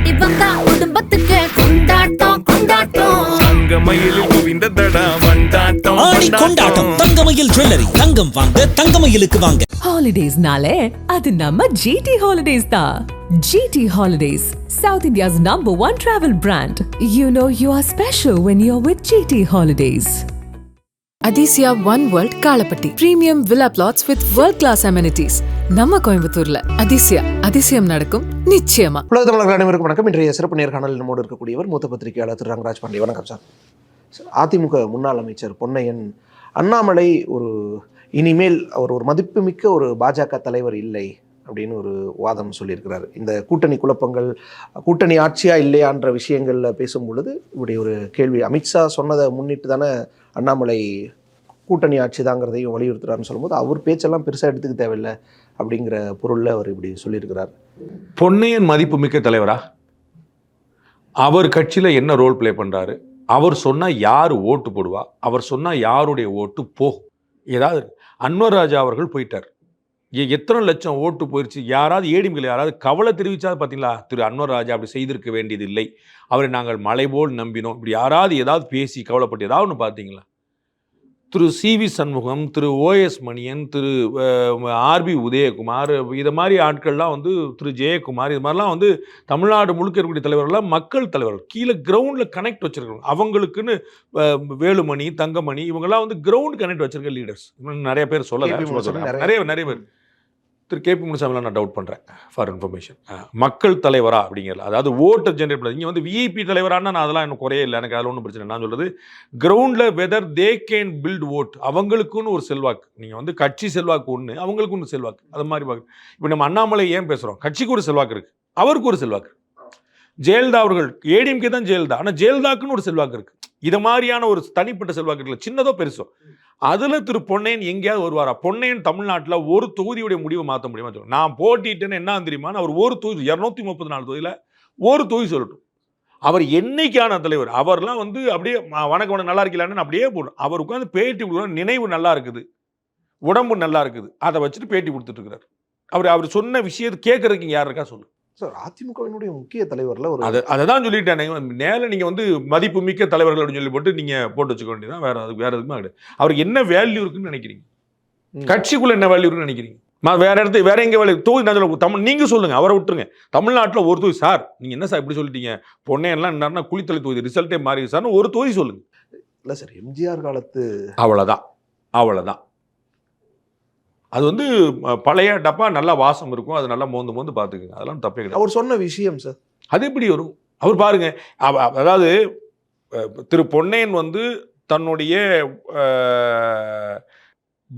இவங்க குடும்பத்துக்கு கொண்டாட்டம் கொண்டாட்டம். தங்கமயிலில் குவிந்ததடா வண்டாட்டம் ஆடி கொண்டாட்டம். தங்கமயில் ஜுவல்லரி. தங்கம் வாங்க தங்கமயிலுக்கு வாங்க. ஹாலிடேஸ்னாலே அது நம்ம GT Holidays தான். GT Holidays, South India's #1 travel brand. You know you are special when you're with GT Holidays. Adisia One World Kalapatti. Premium villa plots with world-class amenities. நம்ம கோயம்புத்தூர்ல அதிசயம் நடக்கும் நிச்சயமா. உலக தமிழர்கள் அனைவருக்கும் வணக்கம். இன்றைய சிறப்பு நேர்காணலில் நம்மோடு இருக்கக்கூடியவர் மூத்த பத்திரிகையாளர் திரு ரங்கராஜ் பாண்டே. வணக்கம் சார். அதிமுக முன்னாள் அமைச்சர் பொன்னையன் அண்ணாமலை இனிமேல் அவர் ஒரு மதிப்புமிக்க ஒரு பாஜக தலைவர் இல்லை அப்படின்னு ஒரு வாதம் சொல்லியிருக்கிறார். இந்த கூட்டணி குழப்பங்கள், கூட்டணி ஆட்சியா இல்லையான்ற விஷயங்களில் பேசும் பொழுது இப்படி ஒரு கேள்வி. அமித்ஷா சொன்னதை முன்னிட்டு தானே அண்ணாமலை கூட்டணி ஆட்சி தாங்கிறதையும் வலியுறுத்துறாருன்னு சொல்லும்போது அவர் பேச்செல்லாம் பெருசாக எடுத்துக்க தேவையில்லை அப்படிங்கிற பொருளில் அவர் இப்படி சொல்லியிருக்கிறார். பொன்னையன் மதிப்புமிக்க தலைவரா? அவர் கட்சியில் என்ன ரோல் பிளே பண்ணுறாரு? அவர் சொன்னால் யார் ஓட்டு போடுவா? அவர் சொன்னால் யாருடைய ஓட்டு போகும்? ஏதாவது அன்வர் ராஜா அவர்கள் போயிட்டார். எத்தனை லட்சம் ஓட்டு போயிடுச்சு? யாராவது ஏடிஎம்கள் யாராவது கவலை தெரிவிச்சாது பார்த்தீங்களா? திரு அன்வர் ராஜா அப்படி செய்திருக்க வேண்டியது இல்லை, அவரை நாங்கள் மலை போல் நம்பினோம், இப்படி யாராவது ஏதாவது பேசி கவலைப்பட்டு ஏதாவது ஒன்று பார்த்தீங்களா? திரு CV சண்முகம், திரு OS மணியன், திரு RB உதயகுமார், இது மாதிரி ஆட்கள்லாம் திரு ஜெயக்குமார், இது மாதிரிலாம் தமிழ்நாடு முழுக்க இருக்கக்கூடிய தலைவர்கள்லாம் மக்கள் தலைவர்கள், கீழே கிரவுண்டில் கனெக்ட் வச்சுருக்காங்க. அவங்களுக்குன்னு வேலுமணி, தங்கமணி, இவங்கெல்லாம் கிரவுண்ட் கனெக்ட் வச்சுருக்க லீடர்ஸ். நிறைய பேர் சொல்லலை, நிறைய பேர். திரு KP முனுசாமிலாம் நான் டவுட் பண்ணுறேன். ஃபார் இன்ஃபர்மேஷன், மக்கள் தலைவரா அப்படிங்கிறல, அதாவது ஓட்டர் ஜென்ரேட் பண்ணது. இங்கே VIP தலைவரானா நான் அதெல்லாம் எனக்கு குறையே இல்லை, எனக்கு அதில் ஒன்றும் பிரச்சனை. நான் சொல்கிறது கிரவுண்டில் whether they can build out, அவங்களுக்குன்னு ஒரு செல்வாக்கு. நீங்கள் கட்சி செல்வாக்கு ஒன்று, அவங்களுக்குன்னு ஒரு செல்வாக்கு, அது மாதிரி பார்க்க. இப்போ நம்ம அண்ணாமலை ஏன் பேசுகிறோம்? கட்சிக்கு ஒரு செல்வாக்கு இருக்குது, அவருக்கு ஒரு செல்வாக்கு. ஜெயலலிதா அவர்கள் ஏடிஎம்கே தான் ஜெயலலிதா, ஆனால் ஜெயலலிதாக்குன்னு ஒரு செல்வாக்கு இருக்குது. இது மாதிரியான ஒரு தனிப்பட்ட செல்வாக்கு இருக்குல்ல, சின்னதோ பெருசோ. அதில் திரு பொன்னையன் எங்கேயாவது வருவாரா? பொன்னையன் தமிழ்நாட்டில் ஒரு தொகுதியுடைய முடிவை மாற்ற முடியுமா? சொல்லுங்க. நான் போட்டிட்டேன்னு என்ன தெரியுமான்னு அவர் ஒரு தொகுதி 234 தொகுதியில் ஒரு தொகுதி சொல்லட்டும். அவர் என்னைக்கான தலைவர்? அவர்லாம் அப்படியே வணக்கம் நல்லா இருக்கலான்னு அப்படியே போடும். அவர் உட்காந்து பேட்டி கொடுக்குற நினைவு நல்லா இருக்குது, உடம்பு நல்லா இருக்குது, அதை வச்சுட்டு பேட்டி கொடுத்துட்டு இருக்கிறார். அவர் சொன்ன விஷயத்தை கேட்கறதுக்கு யார் இருக்கா சொல்லு சார். அதிமுகவினுடைய முக்கிய தலைவரில் அதை தான் சொல்லிட்டேன். நேர நீங்கள் மதிப்பு மிக்க தலைவர்கள் அப்படின்னு சொல்லி போட்டு நீங்கள் போட்டு வச்சுக்க வேண்டியதான். வேற எதுக்குமே கிடையாது. அவருக்கு என்ன வேல்யூ இருக்குன்னு நினைக்கிறீங்க? கட்சிக்குள்ள என்ன வேல்யூ இருக்குன்னு நினைக்கிறீங்க? வேற இடத்துல வேற எங்க வேலை தொகுதி நீங்க சொல்லுங்க, அவரை விட்டுருங்க. தமிழ்நாட்டில் ஒரு தொகுதி சார், நீங்க என்ன சார் இப்படி சொல்லிட்டீங்க? பொன்னையெல்லாம் என்னன்னா குளித்தலை தொகுதி ரிசல்ட்டே மாறி சார்னு ஒரு தொகுதி சொல்லுங்க. இல்லை சார், எம்ஜிஆர் காலத்து அவ்வளோதான். அது பழைய டப்பா நல்லா வாசம் இருக்கும், அது நல்லா மோந்து பார்த்துக்குங்க, அதெல்லாம் தப்பே கிடையாது. அவர் சொன்ன விஷயம் சார், அது எப்படி வரும்? அவர் பாருங்க, அதாவது திரு பொன்னையன் தன்னுடைய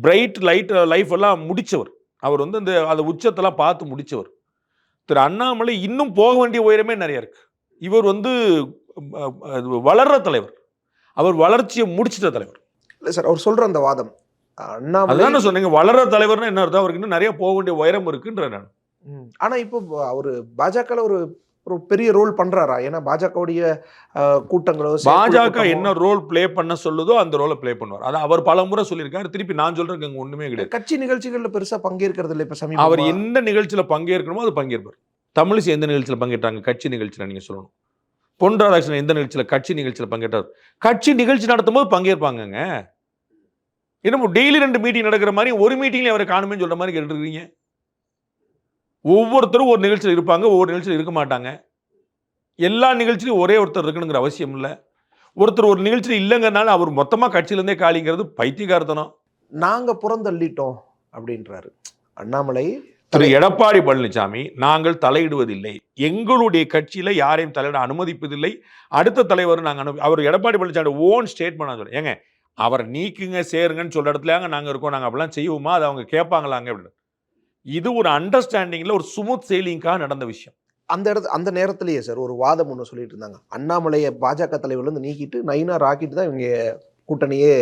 பிரைட் லைஃப் எல்லாம் முடித்தவர். அவர் அந்த உச்சத்தெல்லாம் பார்த்து முடித்தவர். திரு அண்ணாமலை இன்னும் போக வேண்டிய உயரமே நிறைய இருக்கு. இவர் வளர்ற தலைவர், அவர் வளர்ச்சியை முடிச்சிட்ட தலைவர். இல்லை சார், அவர் சொல்ற அந்த வாதம் அதான் சொன்னீங்க. வளர தலைவர்னா என்ன அர்த்தம்? அவருக்கு இன்னும் நிறைய போக வேண்டிய உயரம் இருக்குன்ற நான். ஆனா இப்போ அவரு பாஜக ஒரு பெரிய ரோல் பண்றாரா? ஏன்னா பாஜகவுடைய கூட்டங்களோ, பாஜக என்ன ரோல் பிளே பண்ண சொல்லுதோ அந்த ரோலை பிளே பண்ணுவார். அதை அவர் பல முறை சொல்லியிருக்காரு. திருப்பி நான் சொல்றேன், அங்க ஒண்ணுமே கிடையாது. கட்சி நிகழ்ச்சிகள்ல பெருசா பங்கேற்கிறது இல்லை. இப்ப அவர் எந்த நிகழ்ச்சியில பங்கேற்கணுமோ அது பங்கேற்பார். தமிழிசை எந்த நிகழ்ச்சியில பங்கேற்றாங்க? கட்சி நிகழ்ச்சியில. நீங்க சொல்லணும். பொன் ராதாகிருஷ்ணன் எந்த நிகழ்ச்சியில? கட்சி நிகழ்ச்சியில பங்கேற்றார். கட்சி நிகழ்ச்சி நடத்தும் போது பங்கேற்பாங்க. இன்னும் டெய்லி 2 மீட்டிங் நடக்கிற மாதிரி ஒரு மீட்டிங்ல அவரை காணுமே சொல்ற மாதிரி கேட்டுருக்கீங்க. ஒவ்வொருத்தரும் ஒரு நிகழ்ச்சியில் இருப்பாங்க, ஒவ்வொரு நிகழ்ச்சியில் இருக்க மாட்டாங்க. எல்லா நிகழ்ச்சியிலும் ஒரே ஒருத்தர் இருக்கணுங்கிற அவசியம் இல்லை. ஒருத்தர் ஒரு நிகழ்ச்சியில் இல்லைங்கிறனால அவர் மொத்தமாக கட்சியிலேருந்தே காலிங்கிறது பைத்தியக்காரத்தனம். நாங்க புறந்தள்ளிட்டோம் அப்படின்றாரு அண்ணாமலை. திரு எடப்பாடி பழனிசாமி, நாங்கள் தலையிடுவதில்லை, எங்களுடைய கட்சியில யாரையும் தலையிட அனுமதிப்பதில்லை, அடுத்த தலைவர் நாங்கள் அவர் எடப்பாடி பழனிசாமி ஓன் ஸ்டேட்மெண்ட் சொல்றேன். ஏங்க, அவரை நீக்குங்க சேருங்கன்னு சொல்ற இடத்துலங்க நாங்கள் இருக்கோம், நாங்கள் அப்படிலாம் செய்வோமா? அது அவங்க கேட்பாங்களாங்க அப்படின்னு. இது ஒரு அண்டர்ஸ்டாண்டிங்ல ஒரு ஸ்மூத் செயிலிங்காக நடந்த விஷயம். அந்த நேரத்திலேயே சார் ஒரு வாதம் ஒன்று சொல்லிட்டு இருந்தாங்க. அண்ணாமலையை பாஜக தலைவர்ல நீக்கிட்டு நைனா ராக்கிட்டு தான் இவங்க கூட்டணியே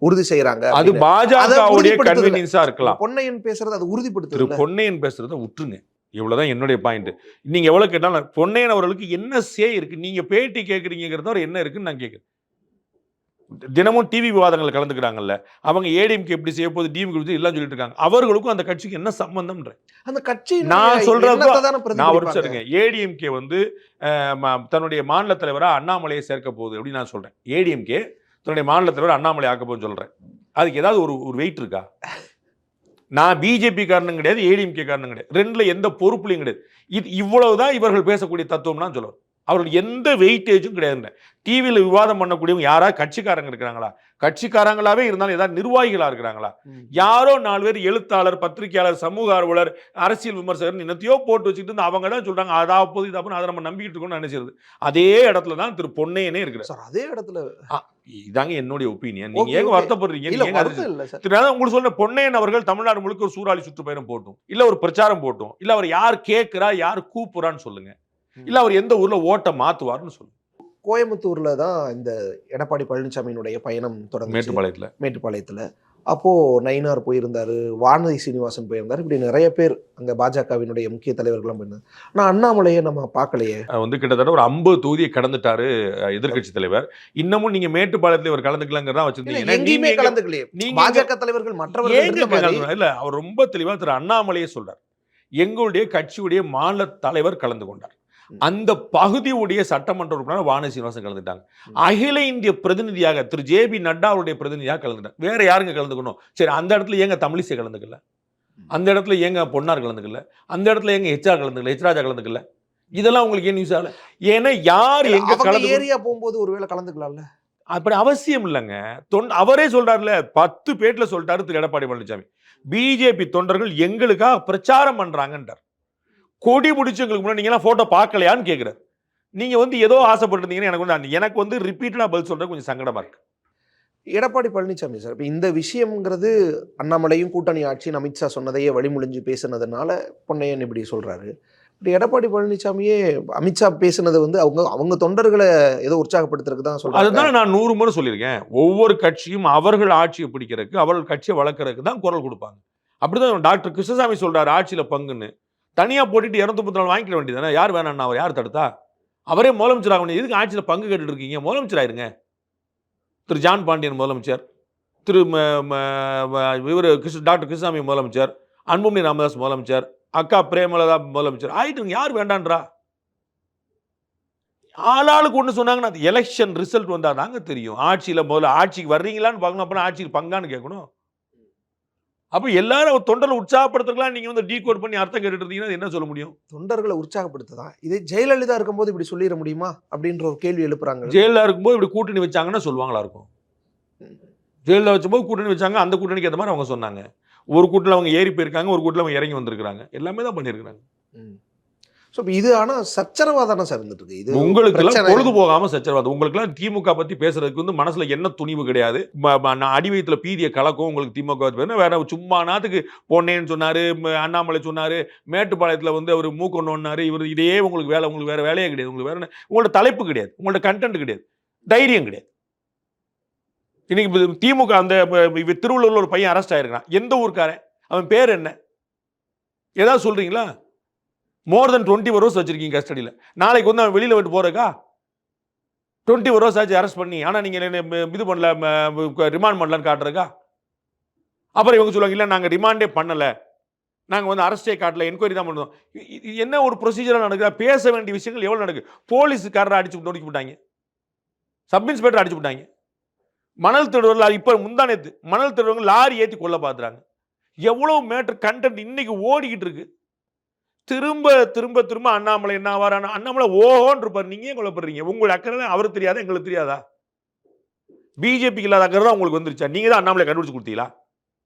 உறுதி செய்யறாங்க. அது பாஜகவுடைய கன்வீனியன்ஸா இருக்கலாம். பொன்னையன் பேசுறது அது உறுதிப்படுத்துது. பொன்னையன் பேசுறதை விட்டுருங்க. இவ்வளவுதான் என்னுடைய பாயிண்ட். நீங்க எவ்வளவு கேட்டாலும் பொன்னையன் அவர்களுக்கு என்ன சே இருக்கு? நீங்க பேட்டி கேட்கறீங்கிறது என்ன இருக்குன்னு நான் கேட்கிறேன். தினமும் டிவி விவாதங்கள் கலந்துக்கிறாங்கல்ல, அவங்க ஏடிஎம்கே எப்படி செய்ய போகுது, டிஎம்கே எல்லாம் சொல்லிட்டு இருக்காங்க. அவர்களுக்கும் அந்த கட்சிக்கு என்ன சம்பந்தம்ன்ற அந்த கட்சி நான் சொல்றப்ப நான் ஒரு சொல்லுங்க. ஏடிஎம்கே வந்து தன்னுடைய மாநில தலைவரா அண்ணாமலையை சேர்க்க போகுது அப்படின்னு நான் சொல்றேன். ஏடிஎம்கே தன்னுடைய மாநில தலைவர் அண்ணாமலை ஆக்க போகுதுன்னு சொல்றேன். அதுக்கு ஏதாவது ஒரு வெயிட் இருக்கா? நான் பிஜேபி காரணம் கிடையாது, ஏடிஎம்கே காரணம் கிடையாது, ரெண்டுல எந்த பொறுப்புலையும் கிடையாது. இவ்வளவுதான் இவர்கள் பேசக்கூடிய தத்துவம்னா சொல்லுவார். அவர்கள் எந்த வெயிட்டேஜும் கிடையாது. டிவியில் விவாதம் பண்ணக்கூடியவங்க யாரா கட்சிக்காரங்க இருக்கிறாங்களா? கட்சிக்காரங்களாவே இருந்தாலும் ஏதாவது நிர்வாகிகளா இருக்கிறாங்களா? யாரோ 4 பேர் எழுத்தாளர், பத்திரிகையாளர், சமூக ஆர்வலர், அரசியல் விமர்சகர் என்னத்தையோ போட்டு வச்சுக்கிட்டு அவங்க தான் சொல்றாங்க அதாவது இதை அதை நம்ம நம்பிக்கிட்டு இருக்கோம்னு நினைச்சிருது. அதே இடத்துல தான் திரு பொன்னையனே இருக்கிறார். அதே இடத்துல இதாங்க என்னுடைய ஒப்பீனியன். நீங்க ஏங்க வருத்தப்படுறீங்க? உங்களுக்கு சொல்ற பொன்னையன் அவர்கள் தமிழ்நாடு முழுக்க ஒரு சூறாவளி சுற்றுப்பயணம் போட்டும், இல்ல ஒரு பிரச்சாரம் போட்டும், இல்ல அவர் யார் கேட்கிறா யார் கூப்புறான்னு சொல்லுங்க, இல்ல அவர் எந்த ஊர்ல ஓட்ட மாத்துவார்னு சொல்லுங்க. கோயம்புத்தூர்ல தான் இந்த எடப்பாடி பழனிசாமியினுடைய பயணம் தொடர்ந்து. மேட்டுப்பாளையத்துல அப்போ நயினார் போயிருந்தாரு, வானதி சீனிவாசன் போயிருந்தாரு, இப்படி நிறைய பேர் அங்க பாஜகவினுடைய முக்கிய தலைவர்களும் போயிருந்தாரு. ஆனா அண்ணாமலையை நம்ம பார்க்கலையே. வந்து கிட்டத்தட்ட ஒரு 50 தொகுதியை கடந்துட்டாரு எதிர்கட்சி தலைவர். இன்னமும் நீங்க மேட்டுப்பாளையத்துல இவர் கலந்துக்கலாங்கிறதா வச்சிருந்தீங்க. கலந்துக்கலையே பாஜக தலைவர்கள் மற்றவர்கள் இல்ல. அவர் ரொம்ப தெளிவா திரு அண்ணாமலையே சொல்றார், எங்களுடைய கட்சியுடைய மாநில தலைவர் கலந்து கொண்டார். அந்த பகுதியுடைய சட்டமன்ற உறுப்பினர் வானதி சீனிவாசன் கலந்துட்டாங்க. அகில இந்திய பிரதிநிதியாக திரு ஜே.பி. நட்டாவுடைய பிரதிநிதியாக கலந்துட்டாங்க. வேற யாருங்க கலந்துக்கணும்? சரி, அந்த இடத்துல ஏங்க தமிழிசை கலந்துக்கல, அந்த இடத்துல ஏங்க பொன்னார் கலந்துக்கல, அந்த இடத்துல ஏங்க ஹெச்ஆர் கலந்துக்கல, ஹெச்ராஜா கலந்துக்கல? இதெல்லாம் உங்களுக்கு ஏன் நியூஸ் ஆகல? ஏன்னா யார் எங்க கலந்து ஏரியா போகும்போது ஒருவேளை கலந்துக்கலாம்ல. அப்படி அவசியம் இல்லைங்க. அவரே சொல்றாருல, 10 பேட்ல சொல்லிட்டாரு திரு எடப்பாடி பழனிசாமி, பிஜேபி தொண்டர்கள் எங்களுக்காக பிரச்சாரம் பண்றாங்கன்றார். கொடி முடிச்சு எங்களுக்கு முன்னாடி நீங்க போட்டோ பார்க்கலையான்னு கேட்கிறார். நீங்க வந்து ஏதோ ஆசைப்பட்டிருந்தீங்கன்னா எனக்கு வந்து ரிப்பீட்டடா பதில் சொல்றது கொஞ்சம் சங்கடமா இருக்கு. எடப்பாடி பழனிசாமி சார், இப்போ இந்த விஷயம்ங்கிறது அண்ணாமலையும் கூட்டணி ஆட்சின்னு அமித்ஷா சொன்னதையே வழிமொழிஞ்சு பேசுனதுனால பொன்னையன் இப்படி சொல்றாரு. இப்படி எடப்பாடி பழனிசாமியே அமித்ஷா பேசுனது வந்து அவங்க தொண்டர்களை ஏதோ உற்சாகப்படுத்துறதுக்கு தான் சொல்றாங்க. அதுதான் நான் 100 முறை சொல்லியிருக்கேன். ஒவ்வொரு கட்சியும் அவர்கள் ஆட்சியை பிடிக்கிறதுக்கு, அவர்கள் கட்சியை வளர்க்கறதுக்கு தான் குரல் கொடுப்பாங்க. அப்படிதான் டாக்டர் கிருஷ்ணசாமி சொல்றாரு ஆட்சியில பங்குன்னு. தனியா போட்டுட்டு 234 வாங்கிக்க வேண்டியதானே? யார் வேணாம்னா அவர் யார் தடுத்தா? அவரே முதலமைச்சர் ஆக வேண்டியது. எதுக்கு ஆட்சியில் பங்கு கேட்டுட்டு இருக்கீங்க? முதலமைச்சர் ஆயிருங்க. திரு ஜான் பாண்டியன் முதலமைச்சர், திரு இவர் டாக்டர் கிருஷ்ணசாமி முதலமைச்சர், அன்புமணி ராமதாஸ் முதலமைச்சர், அக்கா பிரேமலதா முதலமைச்சர் ஆயிட்டு யார் வேண்டான்றா? ஆளாளுக்கு ஒன்று சொன்னாங்கன்னா அது எலெக்ஷன் ரிசல்ட் வந்தா தாங்க தெரியும். ஆட்சியில் முதல்ல ஆட்சிக்கு வர்றீங்களான்னு பார்க்கணும், அப்புறம் ஆட்சிக்கு பங்கான்னு கேட்கணும். அப்போ எல்லாரும் தொண்டர்களை உற்சாகப்படுத்துறதுலாம் நீங்க வந்து டீகோட் பண்ணி அர்த்தம் கேட்டுட்டு இருந்தீங்கன்னா என்ன சொல்ல முடியும்? தொண்டர்களை உற்சாகப்படுத்ததான். இதே ஜெயலலிதா இருக்கும்போது இப்படி சொல்லிட முடியுமா அப்படின்ற ஒரு கேள்வி எழுப்புறாங்க. ஜெயலலிதா இருக்கும்போது இப்படி கூட்டணி வச்சாங்கன்னா சொல்லுவாங்களா இருக்கும்? ஜெயலலிதா வச்சும்போது கூட்டணி வச்சாங்க, அந்த கூட்டணிக்கு ஏற்ற மாதிரி அவங்க சொன்னாங்க. ஒரு கூட்டில் அவங்க ஏறி போயிருக்காங்க, ஒரு கூட்டில் அவங்க இறங்கி வந்திருக்காங்க. எல்லாமே தான் பண்ணியிருக்காங்க. ஸோ இது ஆனால் சச்சரவாக தானே சார் இருந்துட்டு இருக்கு. இது உங்களுக்கெல்லாம் பொழுது போகாமல் சச்சரவாதம். உங்களுக்குலாம் திமுக பற்றி பேசுறதுக்கு வந்து மனசுல என்ன துணிவு கிடையாது. அடி வயிற்றுல பீதியை கலக்கும் உங்களுக்கு திமுக வேற. சும்மா நாத்துக்கு பொன்னேன்னு சொன்னாரு, அண்ணாமலை சொன்னாரு, மேட்டுப்பாளையத்தில் வந்து அவர் மூக்கொண்டு ஒன்னாரு, இவர் இதே உங்களுக்கு வேலை. உங்களுக்கு வேற வேலையே கிடையாது. உங்களுக்கு வேற உங்களோட தலைப்பு கிடையாது, உங்களோட கண்டென்ட் கிடையாது, தைரியம் கிடையாது. இன்னைக்கு திமுக அந்த திருவள்ளூர்ல ஒரு பையன் அரெஸ்ட் ஆயிருக்கான். எந்த ஊருக்காரன்? அவன் பேர் என்ன? ஏதாவது சொல்றீங்களா? மோர் தென் 24 hours வச்சிருக்கீங்க கஸ்டடியில். நாளைக்கு வந்து அவன் வெளியில் விட்டு போறக்கா? 24 hours ஆச்சு அரெஸ்ட் பண்ணி. ஆனால் நீங்கள் இது பண்ணல, ரிமாண்ட் பண்ணலான்னு காட்டுறக்கா? அப்புறம் இவங்க சொல்லுவாங்க, இல்லை நாங்கள் ரிமாண்டே பண்ணலை, நாங்கள் வந்து அரெஸ்டே காட்டல, என்கொயரி தான் பண்ணுவோம். என்ன ஒரு ப்ரொசீஜராக நடக்குதா? பேச வேண்டிய விஷயங்கள் எவ்வளோ நடக்குது? போலீஸுக்காரரை அடிச்சு நோக்கி விட்டாங்க, சப் இன்ஸ்பெக்டர் அடிச்சு விட்டாங்க. மணல் திருடுவர்கள் இப்போ முந்தானேத்து மணல் திருடுவங்க லாரி ஏற்றி கொல்ல பார்த்துறாங்க. எவ்வளோ மேட்டர் கண்டென்ட் இன்னைக்கு ஓடிக்கிட்டு இருக்கு. திரும்ப திரும்ப திரும்ப அண்ணாமலை என்ன ஆவாரான? அண்ணாமலை ஓஹோன்னு இருப்பார். நீங்க ஏன் கொல்லப்படுறீங்க? உங்களுக்கு அக்கறை அவருக்கு தெரியாதா? எங்களுக்கு தெரியாதா? பிஜேபிக்கு இல்லாத அக்கறை தான் உங்களுக்கு வந்துருச்சா? நீங்க தான் அண்ணாமலை கண்டுபிடிச்சு கொடுத்தீங்களா?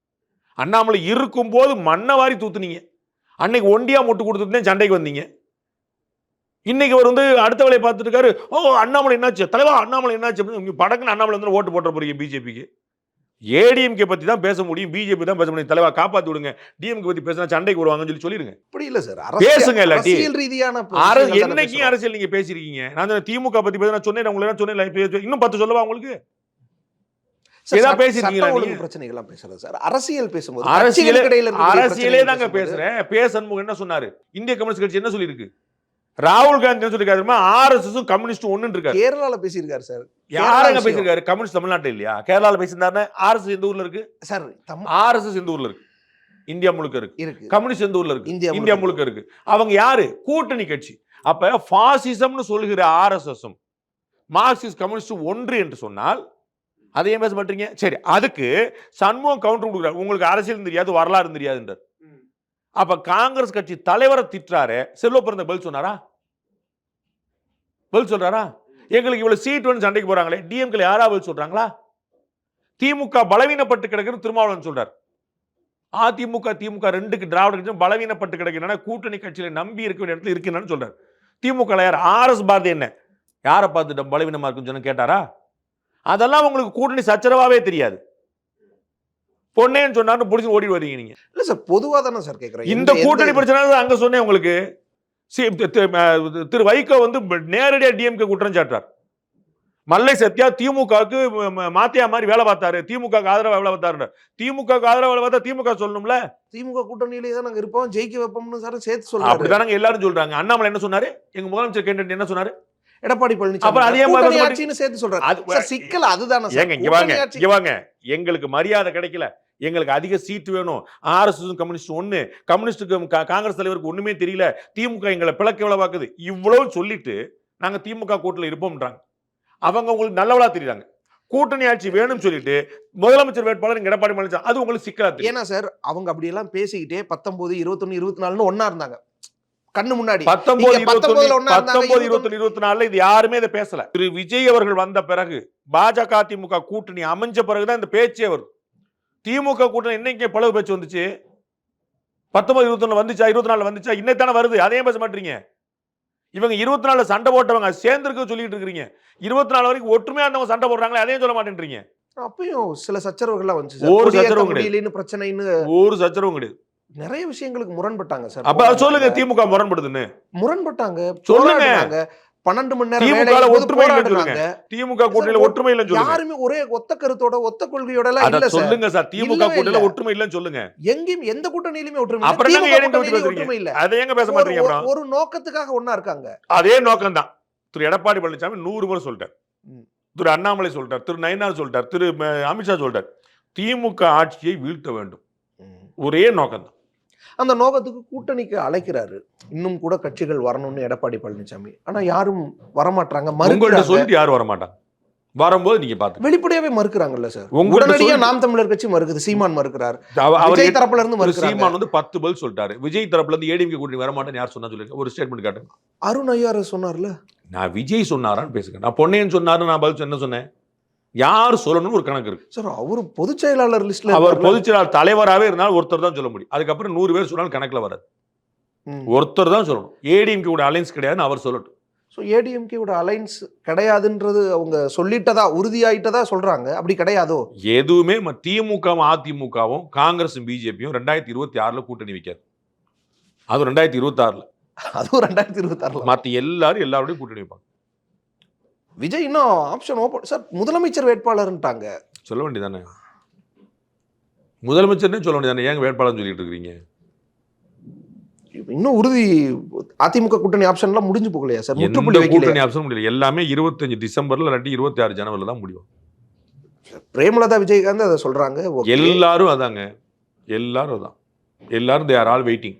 அண்ணாமலை இருக்கும் போது மண்ணை வாரி தூத்துனீங்க. அன்னைக்கு ஒண்டியா முட்டு கொடுத்துட்டு சண்டைக்கு வந்தீங்க. இன்னைக்கு அவர் வந்து அடுத்த வேலையை பார்த்துட்டு இருக்காரு. ஓ அண்ணாமலை என்னாச்சு தலைவா, அண்ணாமலை என்னாச்சு? படக்குன்னு அண்ணாமலை வந்து ஓட்டு போட்ட போறீங்க பிஜேபிக்கு. ஏடிஎம்கே பத்தி தான் பேச முடியும், பிஜேபி தான் பேச முடியும். தலைவா காப்பாத்தி விடுங்க, டிஎம்கே பத்தி பேசினா சண்டைக்கு வருவாங்கன்னு சொல்லிருங்க. அப்படி இல்ல சார், பேசுங்க. இல்லாட்டி அரசியல் ரீதியான என்னைக்கும் அரசியல் நீங்க பேசிருக்கீங்க. நான் திமுக பத்தி பேச சொன்னேன், உங்களுக்கு சொன்னேன், இன்னும் 10 சொல்லவா உங்களுக்கு? பிரச்சனைகள் பேசல சார். அரசியல் பேசும்போது அரசியலே தாங்க பேசுறேன். பேசன்முகம் என்ன சொன்னாரு? இந்திய கம்யூனிஸ்ட் கட்சி என்ன சொல்லியிருக்கு? ராகுல் காந்தி என்ன சொல்லிருக்காரு, ஆர்எஸ்எஸும் கம்யூனிஸ்ட் ஒண்ணுன்னு இருக்காரு. கேரளால பேசியிருக்காரு சார். யாரங்க பேசியிருக்காரு? கம்யூனிஸ்ட் தமிழ்நாட்டில் இல்லையா? கேரளால பேசியிருந்தாருன்னா ஆர்எஸ்எஸ் எந்த ஊர்ல இருக்கு சார்? ஆர்எஸ்எஸ் எந்த ஊர்ல இருக்கு? இந்தியா முழுக்க இருக்கு. கம்யூனிஸ்ட் எந்த ஊர்ல இருக்கு? இந்தியா முழுக்க இருக்கு. அவங்க யாரு? கூட்டணி கட்சி. அப்ப பாசிசம்னு சொல்லுகிற ஆர்எஸ்எஸும் மார்க்சிஸ்ட் கம்யூனிஸ்ட் ஒன்று என்று சொன்னால் அதை ஏன் பேச மாட்டீங்க? சரி, அதுக்கு சண்முகம் கவுண்டர் கொடுக்குறாரு, உங்களுக்கு அரசியல் தெரியாது, வரலாறு தெரியாதுன்றார். அப்ப காங்கிரஸ் கட்சி தலைவரை திட்டாரு, செல்வ பிறந்த பதில் சொன்னாரா? பதில் சொல்றாரா? எங்களுக்கு இவ்வளவு சீட் வந்து சண்டைக்கு போறாங்களே, டிஎம்கே யாரா பதில் சொல்றாங்களா? திமுக பலவீனப்பட்டு கிடக்குன்னு திருமாவளவன் சொல்றார். அதிமுக திமுக ரெண்டுக்கு திராவிட கட்சி பலவீனப்பட்டு கிடக்குன்னா கூட்டணி கட்சியில நம்பி இருக்க வேண்டிய இடத்துல இருக்குன்னு சொல்றாரு. திமுக யார்? ஆர்எஸ் பாரதி என்ன யாரை பார்த்துட்டு பலவீனமா இருக்குன்னு சொன்ன கேட்டாரா? அதெல்லாம் உங்களுக்கு கூட்டணி சச்சரவாவே தெரியாது. பொன்னேன்னு சொன்னாரு புடிச்சு ஓடி வரீங்க நீங்க. இல்ல சார், பொதுவா தானே சார் கேக்குறேன். இந்த கூட்டணி பிரச்சனை அங்க சொன்னேன் உங்களுக்கு. திரு வைகோ வந்து நேரடியா டிஎம்கே குற்றம் சாட்டார். மல்லை சத்யா திமுகவுக்கு மாத்தியா மாதிரி வேலை பார்த்தாரு, திமுக ஆதரவா வேலை பார்த்தாரு. திமுக ஆதரவா வேலை பார்த்தா திமுக சொல்லணும்ல. திமுக கூட்டணியிலே தான் நாங்க இருப்போம், ஜெயிக்க வைப்போம்னு சார் சேர்த்து சொல்றாரு. அப்படிதானங்க எல்லாரும் சொல்றாங்க. அண்ணாமலை என்ன சொன்னாரு? எங்க முதலமைச்சர் கேண்டீடேட் என்ன சொன்னாரு? எடப்பாடி பழனிசாமி சேர்த்து சொல்றாரு. சிக்கல் அதுதானே சார். இங்க வாங்க, எங்களுக்கு மரியாதை கிடைக்கல, எங்களுக்கு அதிக சீட் வேணும், ஆர்எஸ்எஸ் கம்யூனிஸ்ட் ஒண்ணு, கம்யூனிஸ்டுக்கு காங்கிரஸ் தலைவருக்கு ஒண்ணுமே தெரியல, திமுக எங்களை பிளக்க எவ்வளவு பாக்குது, இவ்வளவு சொல்லிட்டு நாங்க திமுக கூட்டணியில் இருப்போம்ன்றாங்க. அவங்க உங்களுக்கு நல்லவளா தெரியுறாங்க. கூட்டணி ஆட்சி வேணும்னு சொல்லிட்டு முதலமைச்சர் வேட்பாளர் எடப்பாடி பழனிசாமி, அது உங்களுக்கு சிக்கலா தெரியும். ஏன்னா சார் அவங்க அப்படி எல்லாம் பேசிக்கிட்டே 19, 21, 24 ஒன்னா இருந்தாங்க கண்ணு முன்னாடி. 19, 21, 24 இது யாருமே இதை பேசல. திரு விஜய் அவர்கள் வந்த பிறகு பாஜக திமுக கூட்டணி அமைஞ்ச பிறகுதான் இந்த பேச்சே வருது. திமுக கூட்டணி இன்னைக்கு பழகு பேச்சு வந்துச்சு, 19, 21 வந்துச்சா, 24 வந்துச்சா, இன்னைத்தானே வருது. அதையும் பேச மாட்டீங்க. இவங்க 24 சண்டை போட்டவங்க சேர்ந்திருக்க சொல்லிட்டு இருக்கீங்க. 24 வரைக்கும் ஒற்றுமையா இருந்தவங்க சண்டை போடுறாங்களே, அதையும் சொல்ல மாட்டேன்றீங்க. அப்பயும் சில சச்சரவுகள்லாம் வந்துச்சு. ஒரு சச்சரவும் கிடையாது, பிரச்சனைன்னு ஒரு சச்சரவும் கிடையாது. நிறைய விஷயங்களுக்கு முரண்பட்டாங்க சார். அப்ப சொல்லுங்க, திமுக முரண்படுதுன்னு முரண்பட்டாங்க சொல்லுங்க. 12 மணி நேரம் ஒற்றுமை இல்லைன்னு, திமுக கூட்டணியில ஒற்றுமை இல்லைன்னு சொல்லுங்க. யாருமே ஒரே ஒத்த கருத்தோட ஒத்த கொள்கையோட எல்லாம் இல்ல சார். சொல்லுங்க சார், திமுக கூட்டணியில ஒற்றுமை இல்லன்னு சொல்லுங்க. எங்கேயும் எந்த கூட்டணியிலுமே ஒற்றுமை இல்ல. அப்புறம் திமுக ஏன் கூட்டணியில பேசுறீங்க? ஒற்றுமை இல்ல. அதை எங்க பேச மாட்டீங்க? அப்புறம் ஒரு நோக்கத்துக்காக ஒண்ணா இருக்காங்க. அதே நோக்கம் தான். திரு எடப்பாடி பழனிசாமி 100 முறை சொல்லிட்டார், திரு அண்ணாமலை சொல்லிட்டார், திரு நயினார் சொல்லிட்டார், திரு அமித்ஷா சொல்லிட்டார், திமுக ஆட்சியை வீழ்த்த வேண்டும். ஒரே நோக்கம் தான். அந்த நோக்கத்துக்கு கூட்டணிக்கு அழைக்கிறாரு. இன்னும் கூட கட்சிகள் வரணும்னு எடப்பாடி பழனிசாமி. ஆனா யாரும் வரமாட்டாங்க. உங்கள்ட்ட சொல்லிட்டு யாரும் வரமாட்டாங்க. வரும்போது நீங்க பாத்து வெளிப்படையாவே மறுக்கிறாங்கல்ல சார். உடனடியா நாம் தமிழர் கட்சி மறுக்குது, சீமான் மறுக்கிறார், விஜய் தரப்புல இருந்து மறுக்கிறாங்க. சீமான் வந்து 10 பதில் சொல்லிட்டாரு. விஜய் தரப்புல இருந்து ஏடிஎம்கே கூட்டணி வரமாட்டேன்னு யார் சொன்னா சொல்லுங்க, ஒரு ஸ்டேட்மெண்ட் காட்டுங்க. அருண் ஐயார் சொன்னார்ல. நான் விஜய் சொன்னாரான்னு பேசுங்க. நான் பொன்னையன் சொன்னாரு, நான் பதில் என்ன சொன்னேன்? யார் சொல்லணும்னு ஒரு கணக்கு இருக்கு சார். அவரு பொதுச் செயலாளர் லிஸ்ட்ல, அவர் பொதுச் செயலாளர் தலைவராகவே இருந்தாலும் ஒருத்தர் தான் சொல்ல முடியும். அதுக்கப்புறம் 100 பேர் சொன்னாலும் கணக்குல வராது. ஒருத்தர் தான் சொல்லணும். ஏடிஎம்கே கூட அலைன்ஸ் கிடையாதுன்னு அவர் சொல்லட்டும். ஸோ ஏடிஎம்கே கூட அலைன்ஸ் கிடையாதுன்றது அவங்க சொல்லிட்டதா, உறுதியாயிட்டதா சொல்றாங்க. அப்படி கிடையாதோ? எதுவுமே திமுகவும் அதிமுகவும் காங்கிரஸும் பிஜேபியும் 2026 கூட்டணி வைக்காது. அது 2026, அதுவும் 2026 மற்ற எல்லாரோடையும் கூட்டணி வைப்பாங்க. விஜய் இன்னும் ஆப்ஷன் ஓபன் சார். முதலமைச்சர் வேட்பாளர்ன்ட்டாங்க. சொல்ல வேண்டியதானே, முதலமைச்சர்னே சொல்ல வேண்டியதானே, ஏங்க வேட்பாளர் சொல்லிட்டு இருக்கீங்க? இன்னும் உறுதி அதிமுக கூட்டணி ஆப்ஷன்லாம் முடிஞ்சு போகலையா சார்? கூட்டணி ஆப்ஷன் முடியல. எல்லாமே 25 டிசம்பர்ல இல்லாட்டி 26 ஜனவரில தான் முடியும். பிரேமலதா விஜயகாந்த் அதை சொல்றாங்க. எல்லாரும் அதாங்க, எல்லாரும் அதான், எல்லாரும் தே ஆர் ஆல் வெயிட்டிங்.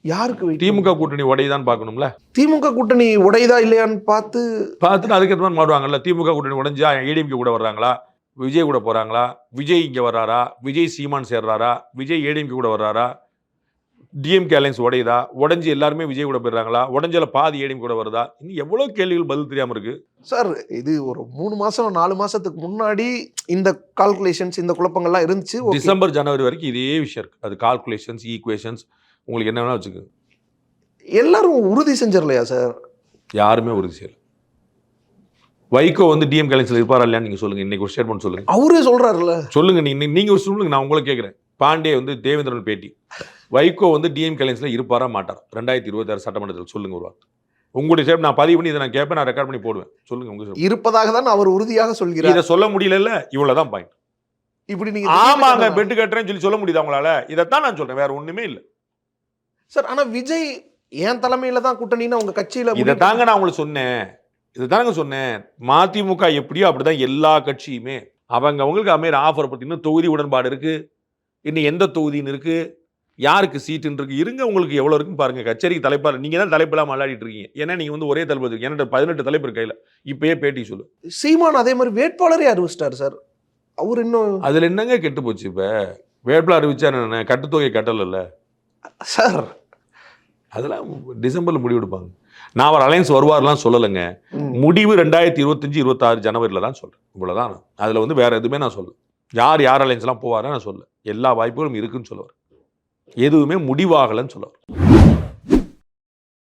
யாருக்கு? திமுக கூட்டணி உடையதான் பார்க்கணும்ல. திமுக கூட்டணி உடையதா இல்லையான்னு பார்த்துட்டு அதுக்கேற்ற மாதிரி மாறுவாங்கல்ல. திமுக கூட்டணி உடைஞ்சா ஏடிஎம்கே கூட வர்றாங்களா, விஜய் கூட போறாங்களா, விஜய் இங்க வர்றாரா, விஜய் சீமான் சேர்றாரா, விஜய் ஏடிஎம்கே கூட வர்றாரா, டிஎம்கே அலைன்ஸ் உடையதா, உடஞ்சி எல்லாருமே விஜய் கூட போயிடுறாங்களா, உடஞ்சல பாதி ஏடிஎம் கூட வருதா, இன்னும் எவ்வளவு கேள்விகள் பதில் தெரியாம இருக்கு சார். இது ஒரு 3 மாசம் 4 மாசத்துக்கு முன்னாடி இந்த கால்குலேஷன்ஸ், இந்த குழப்பங்கள்லாம் இருந்துச்சு. டிசம்பர் ஜனவரி வரைக்கும் இதே விஷயம் இருக்கு. அது கால்குலேஷன்ஸ், ஈக்குவேஷன்ஸ், உங்களுக்கு என்ன வேணா வச்சுக்க. எல்லாரும் உறுதி செஞ்சிடலையா சார்? யாருமே உறுதி செய்யல. வைகோ வந்து டிஎம் அலைன்ஸ்ல இருப்பாரா இல்லையா நீங்க சொல்லுங்க. இன்னைக்கு ஒரு ஸ்டேட்மெண்ட் சொல்லுங்க. அவரே சொல்றாருல்ல. சொல்லுங்க, நீங்க ஒரு சொல்லுங்க, நான் உங்களை கேட்கிறேன். பாண்டே வந்து தேவேந்திரன் பேட்டி, வைகோ வந்து டிஎம் அலைன்ஸ்ல இருப்பாரா மாட்டார் 2026 சட்டமன்றத்தில் சொல்லுங்க ஒரு வார்த்தை. உங்களுடைய ஸ்டேட் நான் பதிவு பண்ணி இதை நான் கேட்பேன், நான் ரெக்கார்ட் பண்ணி போடுவேன். சொல்லுங்க உங்க இருப்பதாக தான் அவர் உறுதியாக சொல்கிறார். இதை சொல்ல முடியல, இவ்வளவுதான் பாயிண்ட். இப்படி நீங்க ஆமாங்க பெட்டு கட்டுறேன்னு சொல்லி சொல்ல முடியுது அவங்களால? இதைத்தான் நான் சொல்றேன், வேற ஒண்ணுமே இல்லை சார். ஆனா விஜய் என் தலைமையில தான் கூட்டணின்னு உங்க கட்சியில இதை தாங்க நான் உங்களுக்கு சொன்னேன். மதிமுக எப்படியோ அப்படிதான் எல்லா கட்சியுமே அவங்களுக்கு அமையிற ஆஃபர் பத்தி இன்னும் தொகுதி உடன்பாடு இருக்கு, இன்னும் எந்த தொகுதின்னு இருக்கு, யாருக்கு சீட்டுன்னு இருக்கு, இருங்க உங்களுக்கு எவ்வளவு இருக்குன்னு பாருங்க. கச்சேரிக்கு தலைப்பாரு நீங்க தான் தலைப்பெல்லாம் விளையாடிட்டு இருக்கீங்க. ஏன்னா நீங்க வந்து ஒரே தலைப்பு இருக்கு, என்ன 18 தலைப்பு கையில. இப்பயே பேட்டி சொல்லு. சீமான் அதே மாதிரி வேட்பாளரே அறிவிச்சிட்டாரு சார். அவர் இன்னும் அதுல என்னங்க கெட்டு போச்சு? இப்ப வேட்பாளர் அறிவிச்சா என்ன, கட்டுத்தொகை கட்டல சார், அதெல்லாம் டிசம்பர்ல முடிவெடுப்பாங்க. நான் அவர் அலையன்ஸ் வருவார்லாம் சொல்லலைங்க. முடிவு 2025-26 ஜனவரியில தான் சொல்றேன். இவ்வளவுதான். அதுல வந்து வேற எதுவுமே நான் சொல்ல. யார் அலையன்ஸ்லாம் போவாரா நான் சொல்ல. எல்லா வாய்ப்புகளும் இருக்குன்னு சொல்லுவார். எதுவுமே முடிவாகலன்னு சொல்லுவார்.